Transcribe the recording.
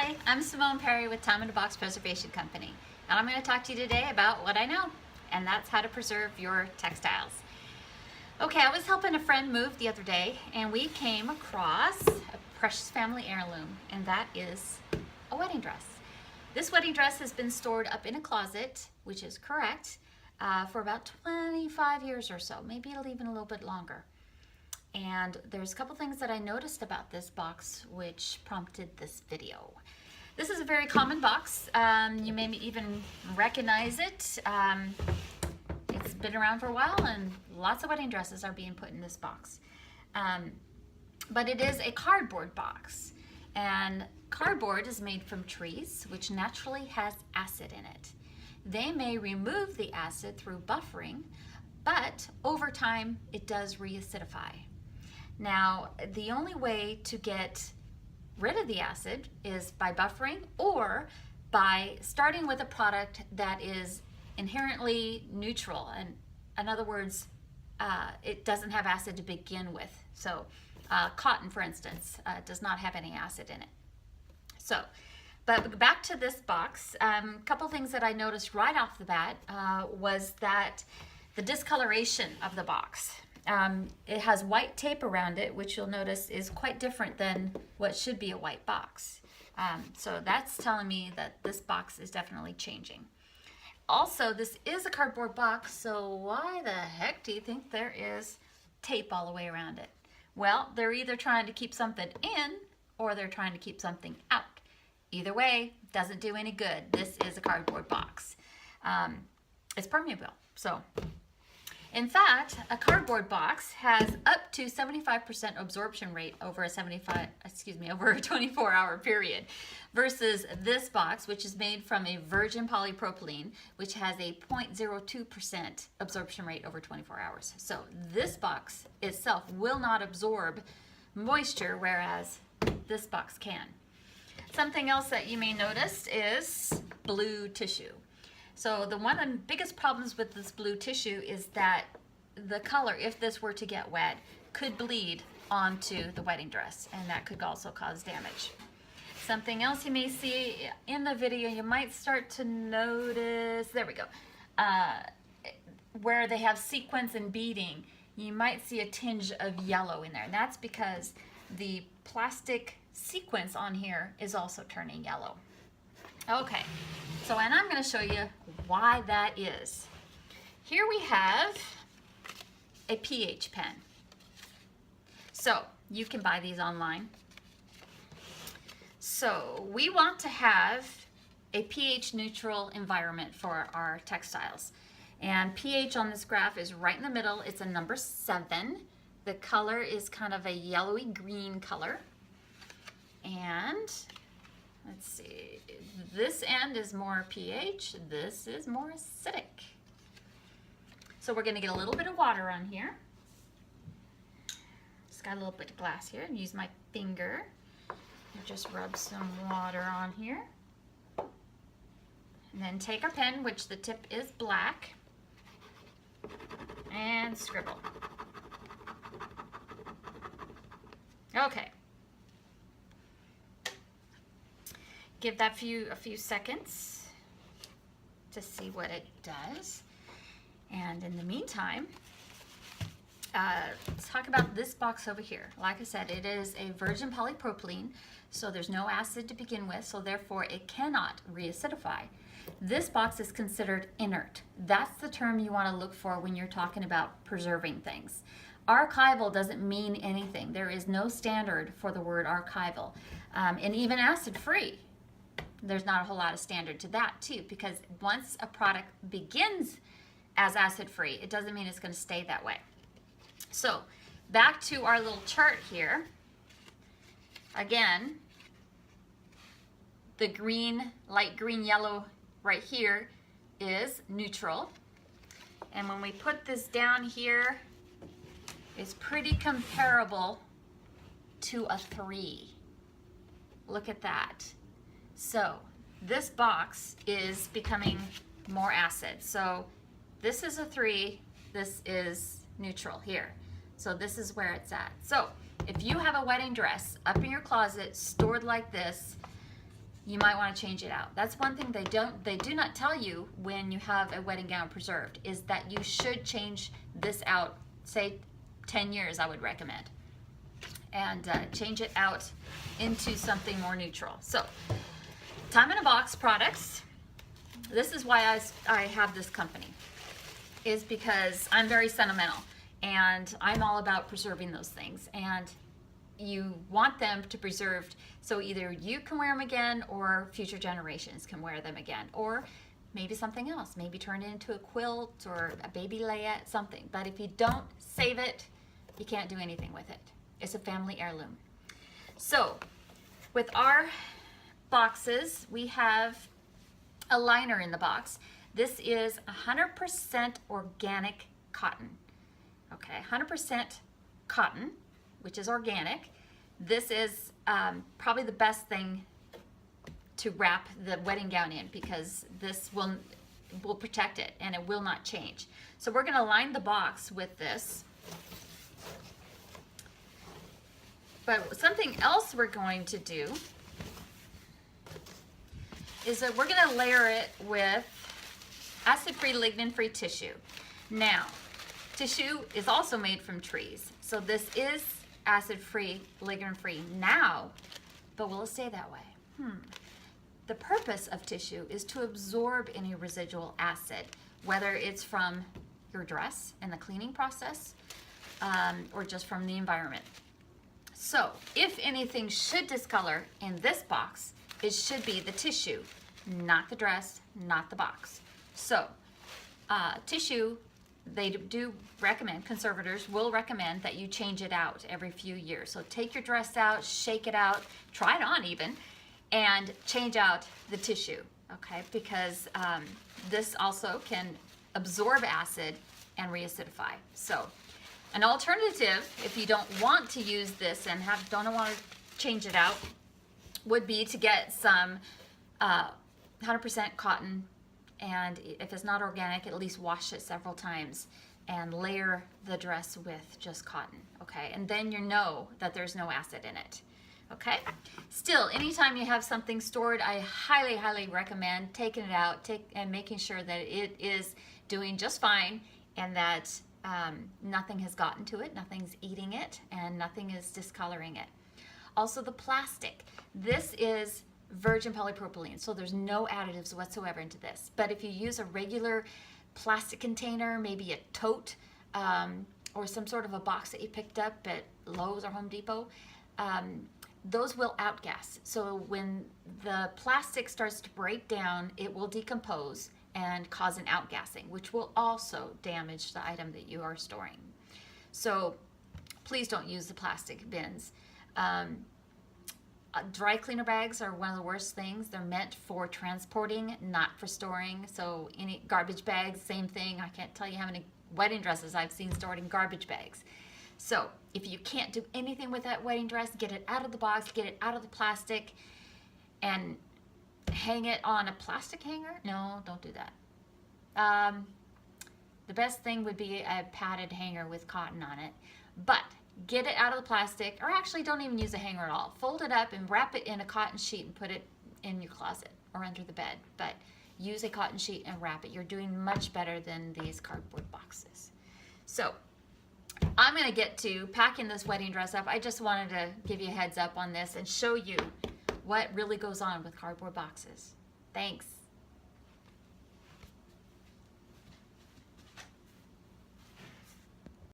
Hi, I'm Simone Perry with Time in a Box Preservation Company, and I'm going to talk to you today about what I know, and that's how to preserve your textiles. Okay, I was helping a friend move the other day, and we came across a precious family heirloom, and that is a wedding dress. This wedding dress has been stored up in a closet, which is correct, for about 25 years or so, maybe it'll even a little bit longer. And there's a couple things that I noticed about this box which prompted this video. This is a very common box. You may even recognize it. It's been around for a while and lots of wedding dresses are being put in this box. But it is a cardboard box. And cardboard is made from trees, which naturally has acid in it. They may remove the acid through buffering, but over time it does reacidify. Now, the only way to get rid of the acid is by buffering or by starting with a product that is inherently neutral. And in other words, it doesn't have acid to begin with. So cotton, for instance, does not have any acid in it. So, but back to this box, a couple things that I noticed right off the bat was that the discoloration of the box. It has white tape around it, which you'll notice is quite different than what should be a white box. So that's telling me that this box is definitely changing. Also, this is a cardboard box, so why the heck do you think there is tape all the way around it? Well, they're either trying to keep something in or they're trying to keep something out. Either way, doesn't do any good. This is a cardboard box. It's permeable, so. In fact, a cardboard box has up to 75% absorption rate over a 24-hour period, versus this box, which is made from a virgin polypropylene, which has a 0.02% absorption rate over 24 hours. So this box itself will not absorb moisture, whereas this box can. Something else that you may notice is blue tissue. So one of the biggest problems with this blue tissue is that the color, if this were to get wet, could bleed onto the wedding dress, and that could also cause damage. Something else you may see in the video, you might start to notice, there we go, where they have sequins and beading, you might see a tinge of yellow in there, and that's because the plastic sequence on here is also turning yellow. Okay, so and I'm going to show you why that is. Here we have a pH pen. So you can buy these online. So we want to have a pH neutral environment for our textiles. And pH on this graph is right in the middle. It's a number 7. The color is kind of a yellowy green color. And let's see, this end is more pH, this is more acidic. So we're going to get a little bit of water on here. Just got a little bit of glass here, and use my finger and just rub some water on here. And then take our pen, which the tip is black, and scribble. Okay. Give that a few seconds to see what it does. And in the meantime, let's talk about this box over here. Like I said, it is a virgin polypropylene, so there's no acid to begin with, so therefore it cannot reacidify. This box is considered inert. That's the term you want to look for when you're talking about preserving things. Archival doesn't mean anything. There is no standard for the word archival. And even acid-free, there's not a whole lot of standard to that too, because once a product begins as acid-free, it doesn't mean it's going to stay that way. So back to our little chart here. Again, the green, light green, yellow right here is neutral. And when we put this down here, it's pretty comparable to a 3. Look at that. So this box is becoming more acid. So this is a 3, this is neutral here. So this is where it's at. So if you have a wedding dress up in your closet stored like this, you might want to change it out. That's one thing they do not tell you when you have a wedding gown preserved, is that you should change this out, say 10 years I would recommend, and change it out into something more neutral. So Time in a Box products, this is why I have this company, is because I'm very sentimental and I'm all about preserving those things, and you want them to preserved so either you can wear them again or future generations can wear them again, or maybe something else, maybe turn it into a quilt or a baby layette, something. But if you don't save it, you can't do anything with it. It's a family heirloom. So with our boxes, we have a liner in the box. This is 100% organic cotton. Okay, 100% cotton, which is organic. This is probably the best thing to wrap the wedding gown in, because this will protect it and it will not change. So we're going to line the box with this. But something else we're going to do is that we're going to layer it with acid-free, lignin-free tissue. Now, tissue is also made from trees, so this is acid-free, lignin-free now, but will it stay that way? The purpose of tissue is to absorb any residual acid, whether it's from your dress and the cleaning process, or just from the environment. So if anything should discolor in this box, it should be the tissue, not the dress, not the box. So tissue, they do recommend, conservators will recommend that you change it out every few years. So take your dress out, shake it out, try it on even, and change out the tissue, okay? Because this also can absorb acid and reacidify. So an alternative, if you don't want to use this and don't want to change it out, would be to get some 100% cotton, and if it's not organic, at least wash it several times and layer the dress with just cotton, okay? And then you know that there's no acid in it, okay? Still, anytime you have something stored, I highly, highly recommend taking it out and making sure that it is doing just fine, and that nothing has gotten to it, nothing's eating it, and nothing is discoloring it. Also the plastic. This is virgin polypropylene, so there's no additives whatsoever into this. But if you use a regular plastic container, maybe a tote, or some sort of a box that you picked up at Lowe's or Home Depot, those will outgas. So when the plastic starts to break down, it will decompose and cause an outgassing, which will also damage the item that you are storing. So please don't use the plastic bins. Dry cleaner bags are one of the worst things. They're meant for transporting, not for storing. So any garbage bags, same thing. I can't tell you how many wedding dresses I've seen stored in garbage bags. So if you can't do anything with that wedding dress, get it out of the box, get it out of the plastic, and hang it on a plastic hanger. No, don't do that. The best thing would be a padded hanger with cotton on it. But get it out of the plastic, or actually don't even use a hanger at all. Fold it up and wrap it in a cotton sheet and put it in your closet or under the bed. But use a cotton sheet and wrap it. You're doing much better than these cardboard boxes. So I'm going to get to packing this wedding dress up. I just wanted to give you a heads up on this and show you what really goes on with cardboard boxes. Thanks.